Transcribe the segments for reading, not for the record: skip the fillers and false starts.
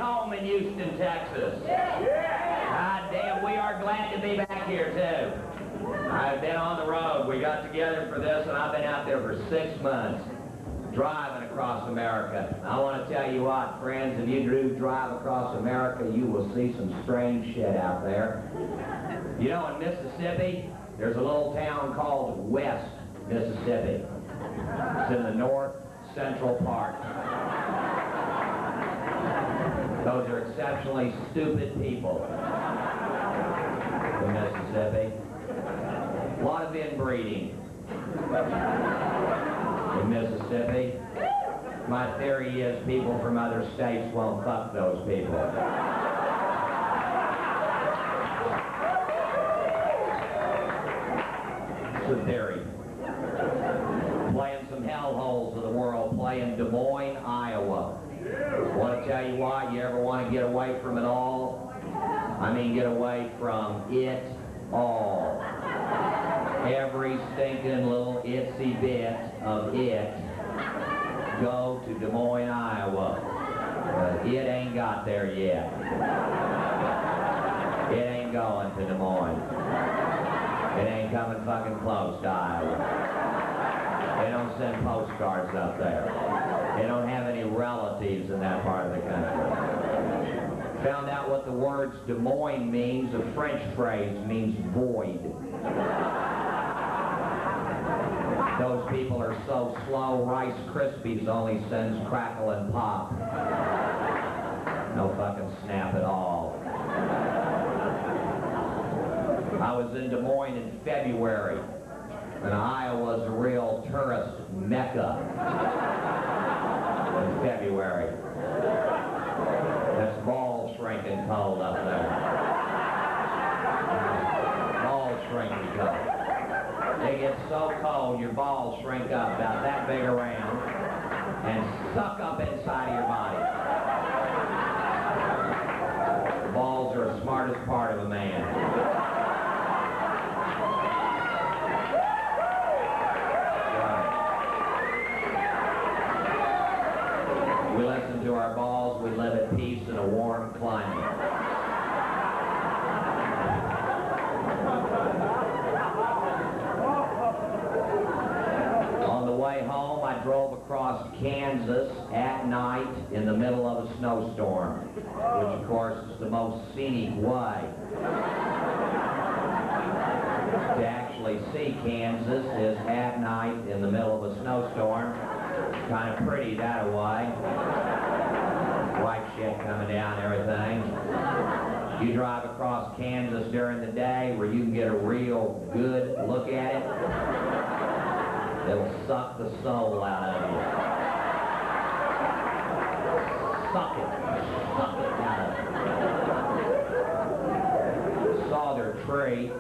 home in Houston, Texas. God damn, we are glad to be back here, too. I've been on the road. We got together for this, and I've been out there for 6 months, driving across America. I want to tell you what, friends, if you do drive across America, you will see some strange shit out there. You know, in Mississippi, there's a little town called West Mississippi. It's in the north central part. Those are exceptionally stupid people in Mississippi. A lot of inbreeding in Mississippi. My theory is people from other states won't fuck those people. It's a theory. Playing some hellholes of the world, playing Des Moines, Iowa. Want to tell you why? You ever want to get away from it all? I mean, get away from it all. Every stinking little itsy bit of it. Go to Des Moines, Iowa. It ain't got there yet. It ain't going to Des Moines. It ain't coming fucking close to Iowa. They don't send postcards up there. They don't have any relatives in that part of the country. Found out what the words Des Moines means. A French phrase means void. Those people are so slow, Rice Krispies only sends crackle and pop. No fucking snap at all. I was in Des Moines in February, and Iowa's a real tourist mecca in February. That's ball shrinking cold up there. Ball shrinking cold. They get so cold, your balls shrink up about that big around and suck up inside of your body. Balls are the smartest part of a man. We listen to our balls, we live at peace in a warm climate. On the way home, I drove across Kansas at night in the middle of a snowstorm, which of course is the most scenic way to actually see Kansas is at night in the middle of a snowstorm. Kind of pretty that way. White shit coming down and everything. You drive across Kansas during the day where you can get a real good look at it. It'll suck the soul out of you. Suck it. Suck it out of you. Saw their tree.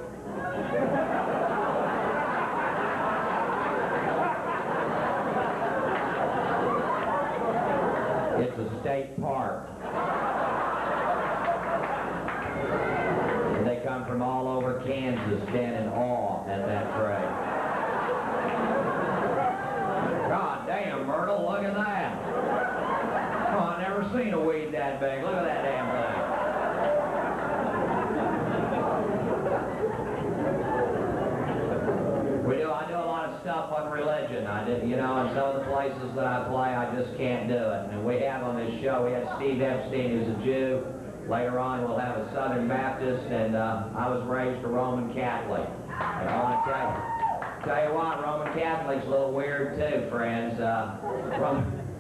It's a state park. And they come from all over Kansas, stand in awe at that tree. God damn, Myrtle, look at that. Oh, I've never seen a weed that big. Look at that damn thing. I do a lot of stuff on religion. You know, in some of the places that I play, I just can't do it. And we have on this show, we had Steve Epstein, who's a Jew. Later on, we'll have a Southern Baptist, and I was raised a Roman Catholic. And I want to tell you what, Roman Catholic's a little weird too, friends.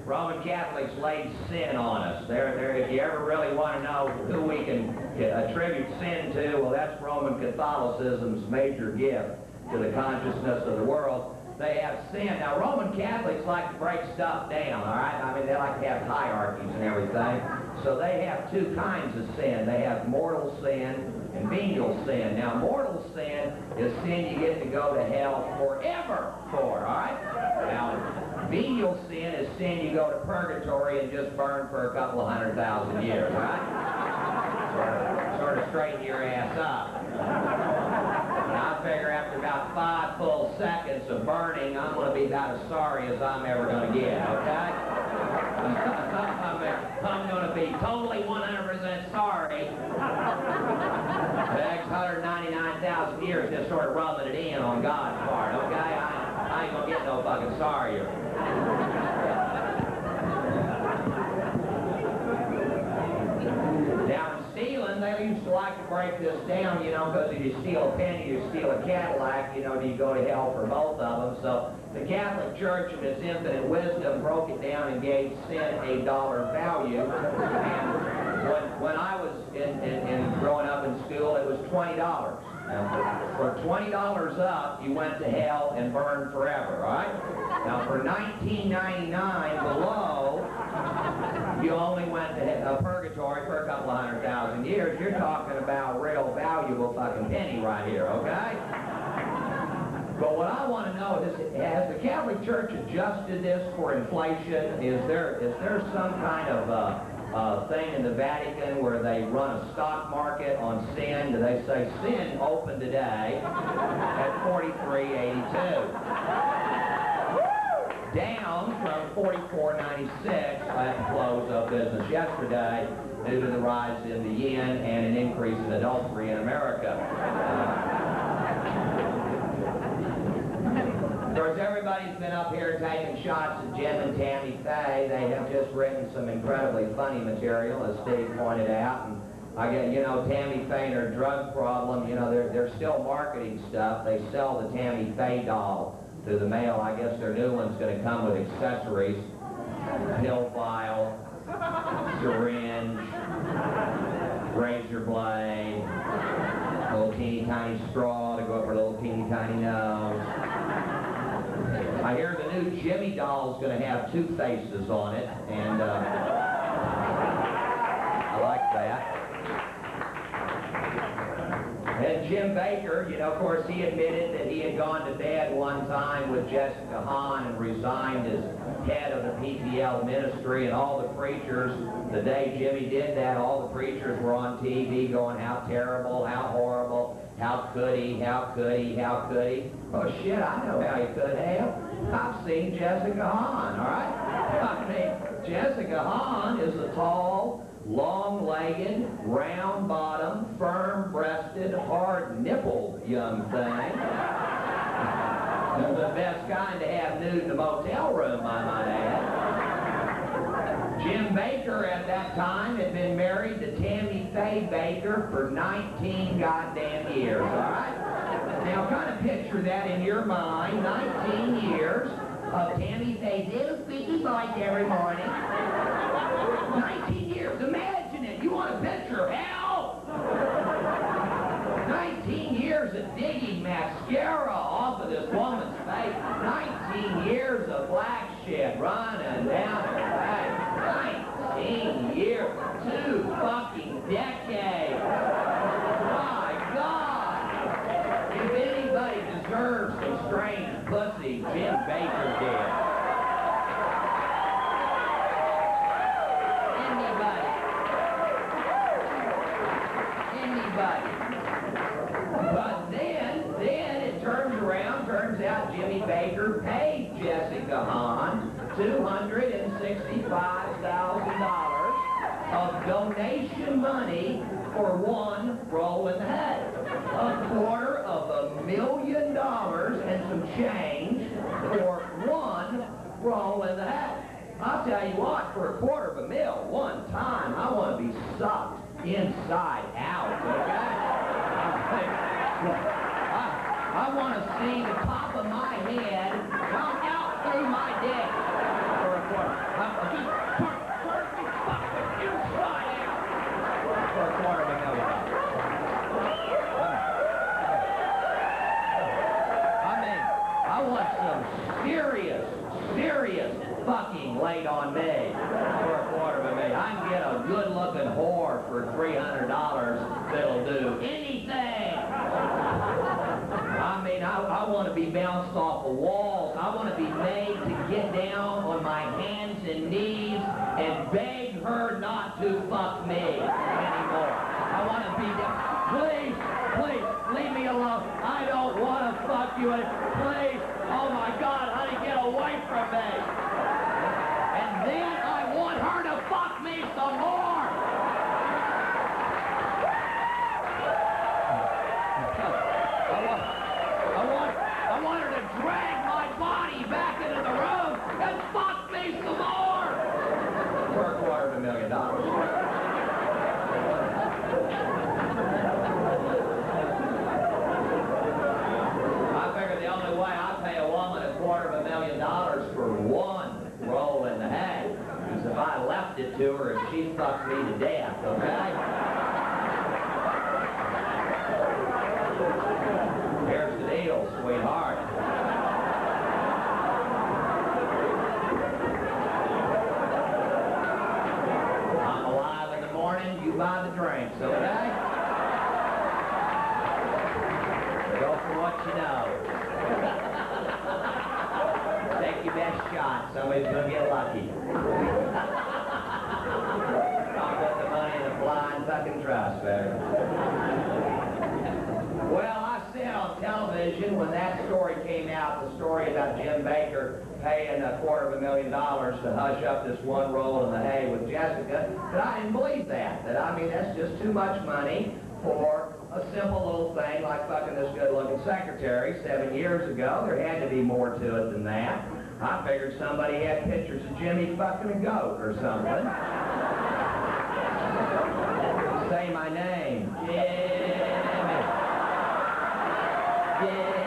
Roman Catholics laid sin on us. If you ever really want to know who we can attribute sin to, well, that's Roman Catholicism's major gift to the consciousness of the world. They have sin. Now, Roman Catholics like to break stuff down, all right? I mean, they like to have hierarchies and everything. So they have two kinds of sin. They have mortal sin and venial sin. Now, mortal sin is sin you get to go to hell forever for, all right? Now, venial sin is sin you go to purgatory and just burn for a couple of 100,000 years, all right? Sort of straighten your ass up. I figure after about 5 full seconds of burning, I'm going to be about as sorry as I'm ever going to get, okay? I'm going to be be totally 100% sorry. The next 199,000 years just sort of rubbing it in on God's part, okay? I ain't gonna get no fucking sorrier. Now in stealing, they used to like to break this down, you know, because if you steal a penny, you steal a Cadillac, you know, you go to hell for both of them. So the Catholic Church, in its infinite wisdom, broke it down and gave sin a dollar value. And when I was growing up in school, it was $20. Now, for $20 up, you went to hell and burned forever, all right? Now, for $19.99 below, you only went to purgatory for a couple of 100,000 years. You're talking about real valuable fucking penny right here, okay? But what I want to know is, has the Catholic Church adjusted this for inflation? Is there some kind of thing in the Vatican where they run a stock market on sin? Do they say sin opened today at $43.82? Down from $44.96 at the close of business yesterday due to the rise in the yen and an increase in adultery in America. Of course, everybody's been up here taking shots at Jim and Tammy Faye. They have just written some incredibly funny material, as Steve pointed out. And I get, you know, Tammy Faye and her drug problem, you know, they're still marketing stuff. They sell the Tammy Faye doll through the mail. I guess their new one's going to come with accessories, pill vial, syringe, razor blade, a little teeny tiny straw to go up her little teeny tiny nose. I hear the new Jimmy doll's going to have two faces on it, and I like that. And Jim Baker, you know, of course, he admitted that he had gone to bed one time with Jessica Hahn and resigned as head of the PPL ministry, and all the preachers, the day Jimmy did that, all the preachers were on TV going, how terrible, how horrible, how could he, how could he, how could he. Oh, shit, I know how he could have. I've seen Jessica Hahn, all right? I mean, Jessica Hahn is a tall, long-legged, round-bottomed, firm-breasted, hard-nippled young thing. The best kind to have nude in the motel room, I might add. Jim Baker at that time had been married to Tammy Faye Baker for 19 goddamn years, all right? Now, kind of picture that in your mind, 19 years of Tammy Faye's little squeaky voice every morning. 19 years, imagine it. You want to picture hell? 19 years of digging mascara off of this woman's face. 19 years of black shit running down her face. 19 years, 2 fucking decades. My God! If anybody deserves some strange pussy, Jim Baker did. Anybody. But then it turns out Jimmy Baker paid Jessica Hahn $265,000 of donation money for one roll in the head. $250,000 and some change for one roll in the head. I'll tell you what, for $250,000 one time, I want to be sucked inside out, okay? I want to see the top of my head come out through my dick for a quarter. Just turn me fucking inside out for $250,000. I mean, I want some serious fucking laid on me for $250,000. I can get a good-looking whore for $300 that'll do anything. I mean, I want to be bounced off of walls. I want to be made to get down on my hands and knees and beg her not to fuck me anymore. I want to be down. Please, leave me alone. I don't want to fuck you. Please, oh my God, honey, get away from me. And then I want her to fuck me some more. $250,000,000. I figure the only way I pay a woman $250,000 for one roll in the hay is if I left it to her and she fucked me to death, okay? Here's the deal, sweetheart. I'm alive in the morning, you buy the drinks, okay? Go for what you know. Take your best shot. Somebody's going to get lucky. I'll put the money in the flying fucking trust, baby. Well, I said on television when that story came out, the story about Jim Baker paying $250,000 to hush up this one roll in the hay with Jessica, that I didn't believe that. That, I mean, that's just too much money for a simple little thing like fucking this good-looking secretary 7 years ago. There had to be more to it than that. I figured somebody had pictures of Jimmy fucking a goat or something. Say my name. Jimmy. Jimmy.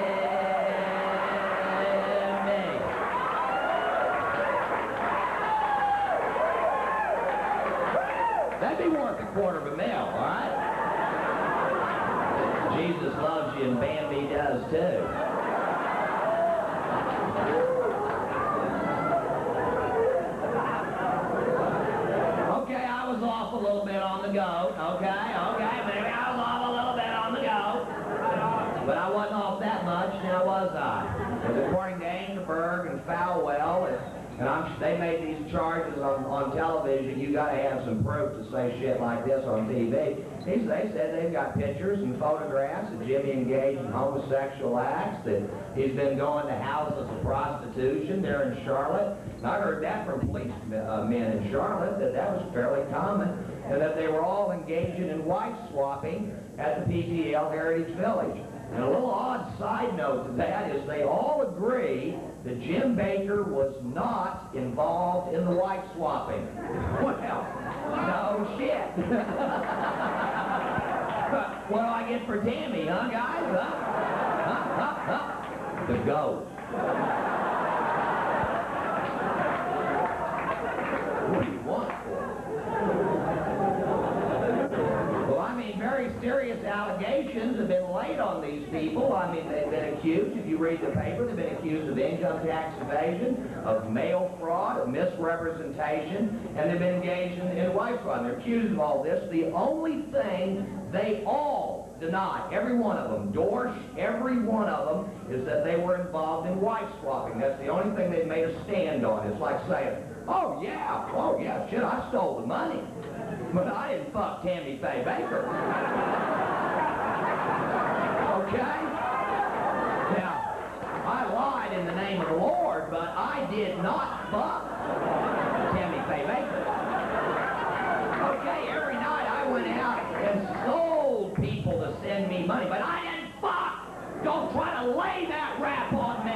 That'd be worth $250,000, all right? Jesus loves you and Bambi does too. Okay, I was off a little bit on the goat. Okay, maybe I was off a little bit on the goat. But I wasn't off that much, now was I? Because according to Ankerberg and Falwell, they made these charges on television. You got to have some proof to say shit like this on TV. They said they've got pictures and photographs of Jimmy engaged in homosexual acts, that he's been going to houses of prostitution there in Charlotte. And I heard that from police men in Charlotte, that was fairly common, and that they were all engaging in wife swapping at the PTL Heritage Village. And a little odd side note to that is they all agree that Jim Baker was not involved in the wife swapping. Well, no shit. What do I get for Tammy, huh, guys? The goat. What do you want for it? Well, I mean, very serious allegations have been laid on these people. I mean, they've been accused, if you read the paper, they've been accused of income tax evasion, of mail fraud, of misrepresentation, and they've been engaged in wife fraud. They're accused of all this. The only thing they all deny, every one of them, Dorsch, every one of them, is that they were involved in wife swapping. That's the only thing they've made a stand on. It's like saying, oh yeah, shit, I stole the money. But I didn't fuck Tammy Faye Baker. Okay? Now, I lied in the name of the Lord, but I did not fuck Tammy Faye Baker. Okay, every night I went out and sold people to send me money, but I didn't fuck. Don't try to lay that rap on me.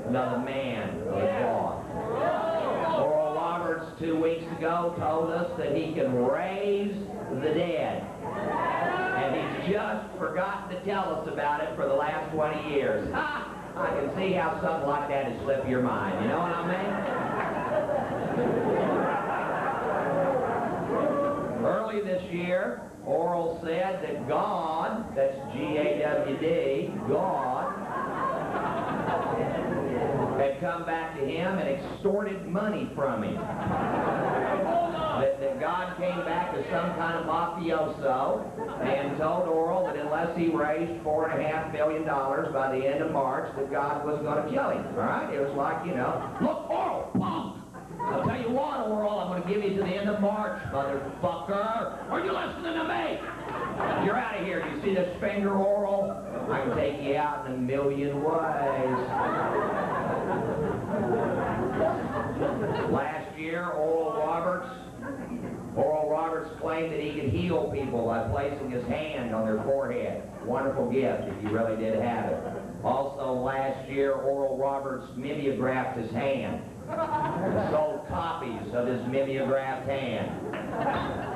Another man involved. Oral Roberts 2 weeks ago told us that he can raise the dead. And he's just forgotten to tell us about it for the last 20 years. Ha! I can see how something like that would slip your mind. You know what I mean? Early this year, Oral said that God, that's G-A-W-D, God, had come back to him and extorted money from him. That God came back as some kind of mafioso and told Oral that unless he raised $4.5 million by the end of March, that God was going to kill him. All right? It was like, you know, look, Oral, punk! I'll tell you what, Oral, I'm going to give you to the end of March, motherfucker. Are you listening to me? You're out of here. Do you see this finger, Oral? I can take you out in a million ways. Last year, Oral Roberts Oral Roberts claimed that he could heal people by placing his hand on their forehead. Wonderful gift if you really did have it. Also last year, Oral Roberts mimeographed his hand and sold copies of his mimeographed hand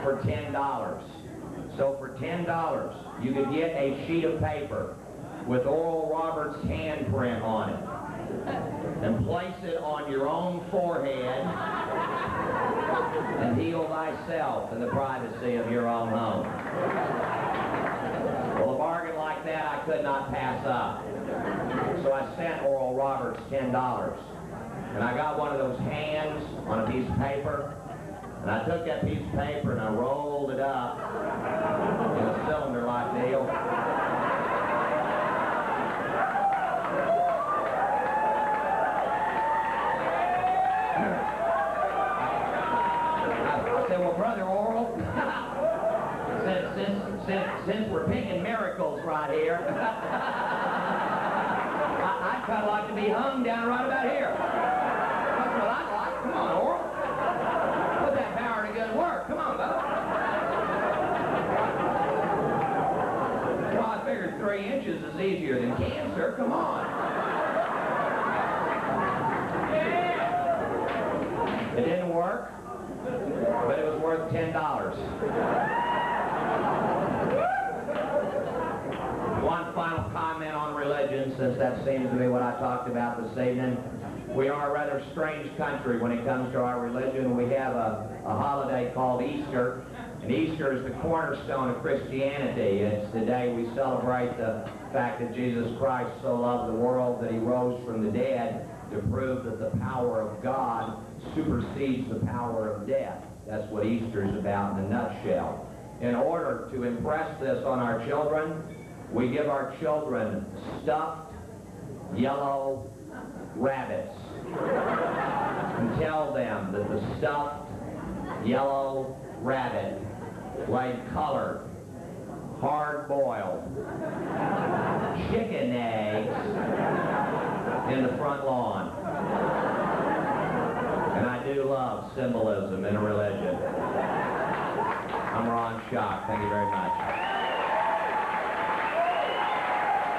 for $10. So for $10, you could get a sheet of paper with Oral Roberts' handprint on it and place it on your own forehead and heal thyself in the privacy of your own home. Well, a bargain like that I could not pass up. So I sent Oral Roberts $10. And I got one of those hands on a piece of paper, and I took that piece of paper and I rolled it up in a cylinder-like deal. I said, well, Brother Oral, since we're picking miracles right here, I'd kind of like to be hung down right about here. That's what I'd like. Come on, Oral. Put that power to good work. Come on, Bubba. Well, I figured 3 inches is easier than cancer. Come on. It didn't work, but it was worth $10. One final comment on religion, since that seems to be what I talked about this evening. We are a rather strange country when it comes to our religion. We have a holiday called Easter, and Easter is the cornerstone of Christianity. It's the day we celebrate the fact that Jesus Christ so loved the world that he rose from the dead to prove that the power of God supersedes the power of death. That's what Easter is about in a nutshell. In order to impress this on our children, we give our children stuffed yellow rabbits and tell them that the stuffed yellow rabbit laid colored, hard-boiled chicken eggs in the front lawn. And I do love symbolism in a religion. I'm Ron Schock. Thank you very much.